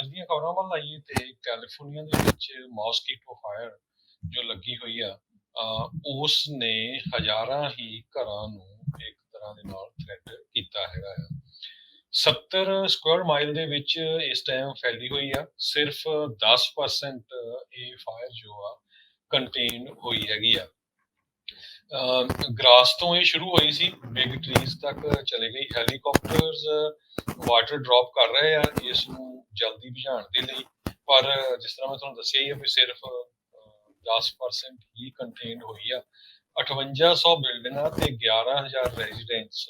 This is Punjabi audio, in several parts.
ਅੱਜ ਦੀਆਂ ਖਬਰਾਂ ਵੱਲ ਆਈਏ ਤੇ ਕੈਲੀਫੋਰਨੀਆ ਦੇ ਵਿੱਚ ਮੌਸਕੀਟੋ ਫਾਇਰ ਜੋ ਲੱਗੀ ਹੋਈ ਆ, ਉਸ ਨੇ ਹਜ਼ਾਰਾਂ ਹੀ ਘਰਾਂ ਨੂੰ ਇੱਕ ਤਰ੍ਹਾਂ ਦੇ ਨਾਲ ਥ੍ਰੈਟ ਕੀਤਾ ਹੈਗਾ ਆ। 70 ਸਕੁਆਇਰ ਮਾਈਲ ਦੇ ਵਿੱਚ ਇਸ ਟਾਈਮ ਫੈਲੀ ਹੋਈ ਆ। ਸਿਰਫ 10% ਇਹ ਫਾਇਰ ਜੋ ਆ ਕੰਟੇਨ ਹੋਈ ਹੈਗੀ ਆ। ਗ੍ਰਾਸ ਤੋਂ ਇਹ ਸ਼ੁਰੂ ਹੋਈ ਸੀ, ਬਿਗ ਟਰੀਜ਼ ਤੱਕ ਚਲੇ ਗਈ। ਹੈਲੀਕਾਪਟਰਸ ਵਾਟਰ ਡ੍ਰੌਪ ਕਰ ਰਹੇ ਆ ਇਸ ਨੂੰ ਜਲਦੀ ਬੁਝਾਉਣ ਦੇ ਲਈ, ਪਰ ਜਿਸ ਤਰ੍ਹਾਂ ਮੈਂ ਤੁਹਾਨੂੰ ਦੱਸਿਆ ਹੀ ਆ ਵੀ ਸਿਰਫ 10% ਹੀ ਕੰਟੇਨ ਹੋਈ ਆ। 5800 ਬਿਲਡਿੰਗਾਂ ਤੇ 11,000 ਰੈਜ਼ੀਡੈਂਟਸ,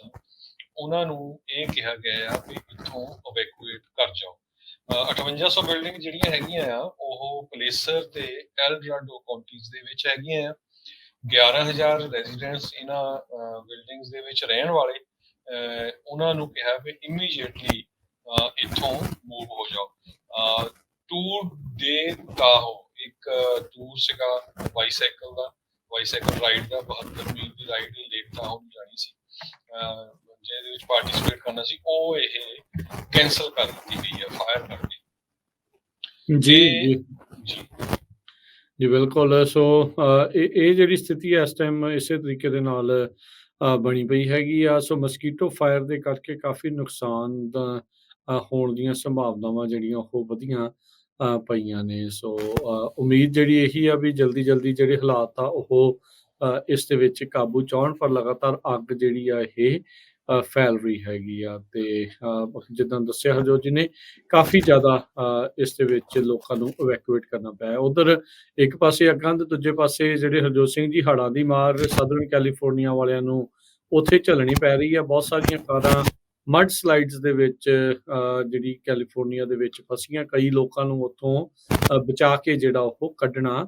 ਉਹਨਾਂ ਨੂੰ ਇਹ ਕਿਹਾ ਗਿਆ ਆ ਵੀ ਇੱਥੋਂ ਇਵੈਕੂਏਟ ਕਰ ਜਾਓ। 5800 ਬਿਲਡਿੰਗ ਜਿਹੜੀਆਂ ਹੈਗੀਆਂ ਆ ਉਹ ਪਲੇਸਰ ਤੇ ਐਲਡਰਾਡੋ ਕਾਉਂਟੀਜ਼ ਦੇ ਵਿੱਚ ਹੈਗੀਆਂ ਆ। 11,000 ਰੈਜ਼ੀਡੈਂਟਸ ਇਹਨਾਂ ਬਿਲਡਿੰਗਸ ਦੇ ਵਿੱਚ ਰਹਿਣ ਵਾਲੇ, ਉਹਨਾਂ ਨੂੰ ਕਿਹਾ ਵੀ ਇਮੀਡੀਏਟਲੀ ਇੱਥੋਂ ਮੂਵ ਹੋ ਜਾਓ। ਟੂਰ ਦੇ ਤਾਹੋ ਇੱਕ ਟੂਰ ਸੀਗਾ ਬਾਈਸਾਈਕਲ ਰਾਈਡ ਦਾ, 72 ਮੀਲ ਦੀ ਰਾਈਡ ਲੇਕ ਤਾਹੋ ਨੂੰ ਜਾਣੀ ਸੀ, ਜਿਹਦੇ ਵਿੱਚ ਪਾਰਟੀਸਪੇਟ ਕਰਨਾ ਸੀ, ਉਹ ਇਹ ਕੈਂਸਲ ਕਰ ਦਿੱਤੀ ਗਈ ਹੈ ਫਾਇਰ ਕਰਕੇ। ਜੀ ਜੀ ਬਿਲਕੁਲ। ਸੋ ਇਹ ਜਿਹੜੀ ਸਥਿਤੀ ਹੈ ਇਸ ਟਾਈਮ ਇਸੇ ਤਰੀਕੇ ਦੇ ਨਾਲ ਬਣੀ ਪਈ ਹੈਗੀ ਆ। ਸੋ ਮਸਕੀਟੋ ਫਾਇਰ ਦੇ ਕਰਕੇ ਕਾਫੀ ਨੁਕਸਾਨ ਹੋਣ ਦੀਆਂ ਸੰਭਾਵਨਾਵਾਂ ਜਿਹੜੀਆਂ ਉਹ ਵਧੀਆਂ ਪਈਆਂ ਨੇ। ਸੋ ਉਮੀਦ ਜਿਹੜੀ ਇਹੀ ਆ ਵੀ ਜਲਦੀ ਜਿਹੜੇ ਹਾਲਾਤ ਆ ਉਹ ਇਸ ਦੇ ਵਿੱਚ ਕਾਬੂ 'ਚ ਆਉਣ, ਪਰ ਲਗਾਤਾਰ ਅੱਗ ਜਿਹੜੀ ਆ ਇਹ ਫੈਲ ਰਹੀ ਹੈਗੀ ਆ। ਤੇ ਜਿੱਦਾਂ ਦੱਸਿਆ ਹਰਜੋਤ ਜੀ ਨੇ, ਕਾਫੀ ਜ਼ਿਆਦਾ ਇਸ ਦੇ ਵਿੱਚ ਲੋਕਾਂ ਨੂੰ ਇਵੈਕੂਏਟ ਕਰਨਾ ਪਿਆ। ਉਧਰ ਇੱਕ ਪਾਸੇ ਅੱਗਾਂ ਤੇ ਦੂਜੇ ਪਾਸੇ ਜਿਹੜੇ ਹਰਜੋਤ ਸਿੰਘ ਜੀ, ਹੜ੍ਹਾਂ ਦੀ ਮਾਰ ਸਾਊਦਰਨ ਕੈਲੀਫੋਰਨੀਆ ਵਾਲਿਆਂ ਨੂੰ ਉੱਥੇ ਝੱਲਣੀ ਪੈ ਰਹੀ ਆ। ਬਹੁਤ ਸਾਰੀਆਂ ਕਾਰਾਂ ਮਡ ਸਲਾਈਡਸ ਦੇ ਵਿੱਚ ਜਿਹੜੀ ਕੈਲੀਫੋਰਨੀਆ ਦੇ ਵਿੱਚ ਫਸੀਆਂ, ਕਈ ਲੋਕਾਂ ਨੂੰ ਉੱਥੋਂ ਬਚਾ ਕੇ ਜਿਹੜਾ ਉਹ ਕੱਢਣਾ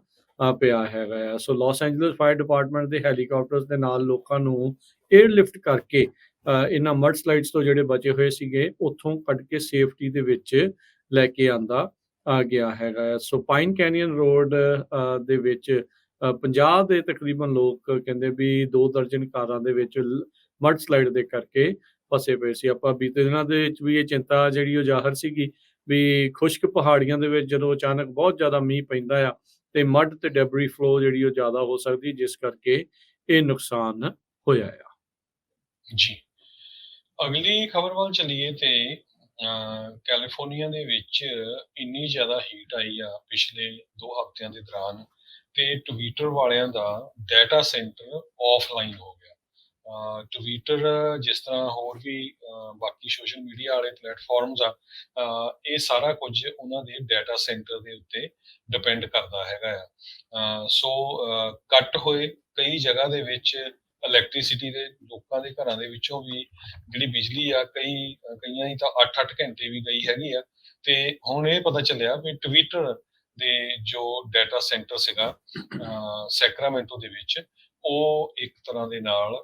ਪਿਆ ਹੈਗਾ ਆ। ਸੋ ਲਾਸ ਐਂਜਲਸ ਫਾਇਰ ਡਿਪਾਰਟਮੈਂਟ ਦੇ ਹੈਲੀਕਾਪਟਰਸ ਦੇ ਨਾਲ ਲੋਕਾਂ ਨੂੰ ਏਅਰਲਿਫਟ ਕਰਕੇ ਇਹਨਾਂ ਮਡ ਸਲਾਈਡਸ ਤੋਂ ਜਿਹੜੇ ਬਚੇ ਹੋਏ ਸੀਗੇ ਉੱਥੋਂ ਕੱਢ ਕੇ ਸੇਫਟੀ ਦੇ ਵਿੱਚ ਲੈ ਕੇ ਆਂਦਾ ਗਿਆ ਹੈਗਾ। ਸੋ ਪਾਈਨ ਕੈਨੀਅਨ ਰੋਡ ਦੇ ਵਿੱਚ 50 ਦੇ ਤਕਰੀਬਨ ਲੋਕ ਕਹਿੰਦੇ ਵੀ 2 ਦਰਜਨ ਕਾਰਾਂ ਦੇ ਵਿੱਚ ਮਡ ਸਲਾਈਡ ਦੇ ਕਰਕੇ ਫਸੇ ਪਏ ਸੀ। ਆਪਾਂ ਬੀਤੇ ਦਿਨਾਂ ਦੇ ਵਿੱਚ ਵੀ ਇਹ ਚਿੰਤਾ ਜਿਹੜੀ ਉਹ ਜ਼ਾਹਰ ਸੀਗੀ ਵੀ ਖੁਸ਼ਕ ਪਹਾੜੀਆਂ ਦੇ ਵਿੱਚ ਜਦੋਂ ਅਚਾਨਕ ਬਹੁਤ ਜ਼ਿਆਦਾ ਮੀਂਹ ਪੈਂਦਾ ਆ ਤੇ ਮਡ ਤੇ ਡੈਬਰੀ ਫਲੋ ਜਿਹੜੀ ਉਹ ਜ਼ਿਆਦਾ ਹੋ ਸਕਦੀ, ਜਿਸ ਕਰਕੇ ਇਹ ਨੁਕਸਾਨ ਹੋਇਆ ਆ। ਜੀ, ਅਗਲੀ ਖਬਰ ਵੱਲ ਚੱਲੀਏ ਤੇ ਕੈਲੀਫੋਰਨੀਆ ਦੇ ਵਿੱਚ ਇੰਨੀ ਜ਼ਿਆਦਾ ਹੀਟ ਆਈ ਆ ਪਿਛਲੇ 2 ਹਫ਼ਤਿਆਂ ਦੇ ਦੌਰਾਨ, ਤੇ ਟਵਿੱਟਰ ਵਾਲਿਆਂ ਦਾ ਡਾਟਾ ਸੈਂਟਰ ਆਫਲਾਈਨ ਹੋ ਗਿਆ। ਟਵਿੱਟਰ ਜਿਸ ਤਰ੍ਹਾਂ ਹੋਰ ਵੀ ਬਾਕੀ ਸੋਸ਼ਲ ਮੀਡੀਆ ਵਾਲੇ ਪਲੇਟਫਾਰਮਸ ਆ, ਇਹ ਸਾਰਾ ਕੁਝ ਉਹਨਾਂ ਦੇ ਡਾਟਾ ਸੈਂਟਰ ਦੇ ਉੱਤੇ ਡਿਪੈਂਡ ਕਰਦਾ ਹੈਗਾ ਆ। ਸੋ ਕੱਟ ਹੋਏ ਕਈ ਜਗ੍ਹਾ ਦੇ ਵਿੱਚ ਇਲੈਕਟ੍ਰੀਸਿਟੀ ਦੇ, ਲੋਕਾਂ ਦੇ ਘਰਾਂ ਦੇ ਵਿੱਚੋਂ ਵੀ ਜਿਹੜੀ ਬਿਜਲੀ ਆ ਕਈਆਂ ਦੀ ਤਾਂ 8-8 ਘੰਟੇ ਵੀ ਗਈ ਹੈਗੀ ਆ। ਤੇ ਹੁਣ ਇਹ ਪਤਾ ਚੱਲਿਆ ਵੀ ਟਵਿੱਟਰ ਦੇ ਜੋ ਡਾਟਾ ਸੈਂਟਰ ਸੀਗਾ ਸੈਕਰਾਮੈਂਟੋ ਦੇ ਵਿੱਚ, ਉਹ ਇੱਕ ਤਰ੍ਹਾਂ ਦੇ ਨਾਲ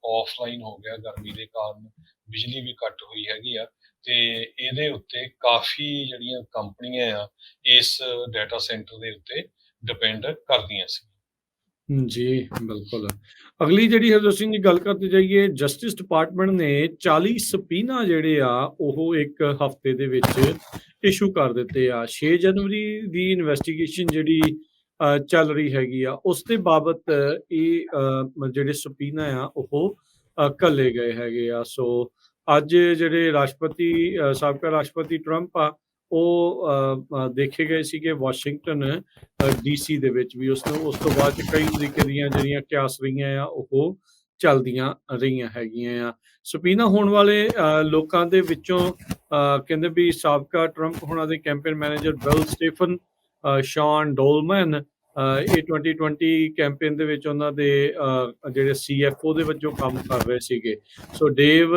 ਆਫਲਾਈਨ ਹੋ ਗਿਆ। ਗਰਮੀ ਦੇ ਕਾਰਨ ਬਿਜਲੀ ਵੀ ਕੱਟ ਹੋਈ ਹੈਗੀ ਆ, ਤੇ ਇਹਦੇ ਉੱਤੇ ਕਾਫੀ ਜਿਹੜੀਆਂ ਕੰਪਨੀਆਂ ਆ ਇਸ ਡਾਟਾ ਸੈਂਟਰ ਦੇ ਉੱਤੇ ਡਿਪੈਂਡ ਕਰਦੀਆਂ ਸੀ। ਜੀ ਬਿਲਕੁਲ। ਅਗਲੀ ਜਿਹੜੀ ਹਰਜੋਤ ਸਿੰਘ ਜੀ ਗੱਲ ਕਰਦੇ ਜਾਈਏ, ਜਸਟਿਸ ਡਿਪਾਰਟਮੈਂਟ ਨੇ 40 ਸਬਪੀਨਾ ਜਿਹੜੇ ਆ ਉਹ ਇੱਕ ਹਫ਼ਤੇ ਦੇ ਵਿੱਚ ਇਸ਼ੂ ਕਰ ਦਿੱਤੇ ਆ। 6 ਜਨਵਰੀ ਦੀ ਇਨਵੈਸਟੀਗੇਸ਼ਨ ਜਿਹੜੀ ਚੱਲ ਰਹੀ ਹੈਗੀ ਆ, ਉਸ ਦੇ ਬਾਬਤ ਇਹ ਜਿਹੜੇ ਸਬਪੀਨਾ ਆ ਉਹ ਘੱਲੇ ਗਏ ਹੈਗੇ ਆ। ਸੋ ਅੱਜ ਜਿਹੜੇ ਰਾਸ਼ਟਰਪਤੀ ਸਾਬਕਾ ਰਾਸ਼ਟਰਪਤੀ ਟਰੰਪ ਆ, ਉਹ ਦੇਖੇ ਗਏ ਸੀਗੇ ਵਾਸ਼ਿੰਗਟਨ DC ਦੇ ਵਿੱਚ ਵੀ। ਉਸ ਤੋਂ ਬਾਅਦ ਕਈ ਤਰੀਕੇ ਦੀਆਂ ਜਿਹੜੀਆਂ ਕਿਆਸ ਰਹੀਆਂ ਆ ਉਹ ਚੱਲਦੀਆਂ ਰਹੀਆਂ ਹੈਗੀਆਂ ਆ। ਸਬਪੀਨਾ ਹੋਣ ਵਾਲੇ ਲੋਕਾਂ ਦੇ ਵਿੱਚੋਂ ਕਹਿੰਦੇ ਵੀ ਸਾਬਕਾ ਟਰੰਪ ਹੋਣਾ ਦੇ campaign manager Bill Stepien, Sean Dollman, ਇਹ 2020 ਕੈਂਪੇਨ ਦੇ ਵਿੱਚ ਉਹਨਾਂ ਦੇ ਜਿਹੜੇ CFO ਦੇ ਵਜੋਂ ਕੰਮ ਕਰ ਰਹੇ ਸੀਗੇ। ਸੋ ਡੇਵ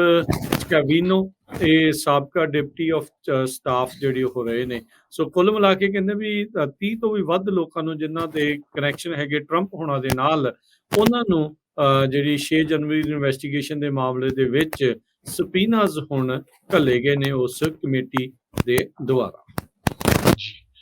ਸਕੈਵੀਨੋ ਇਹ ਸਾਬਕਾ ਡਿਪਟੀ ਆਫ ਸਟਾਫ ਜਿਹੜੀ ਉਹ ਰਹੇ ਨੇ। ਸੋ ਕੁੱਲ ਮਿਲਾ ਕੇ ਕਹਿੰਦੇ ਵੀ 30 ਤੋਂ ਵੀ ਵੱਧ ਲੋਕਾਂ ਨੂੰ ਜਿਨ੍ਹਾਂ ਦੇ ਕਨੈਕਸ਼ਨ ਹੈਗੇ ਟਰੰਪ ਹੋਣਾ ਦੇ ਨਾਲ, ਉਹਨਾਂ ਨੂੰ ਜਿਹੜੀ 6 ਜਨਵਰੀ ਦੀ ਇਨਵੈਸਟੀਗੇਸ਼ਨ ਦੇ ਮਾਮਲੇ ਦੇ ਵਿੱਚ ਸਬਪੀਨਾਜ਼ ਹੁਣ ਘੱਲੇ ਗਏ ਨੇ ਉਸ ਕਮੇਟੀ ਦੇ ਦੁਆਰਾ।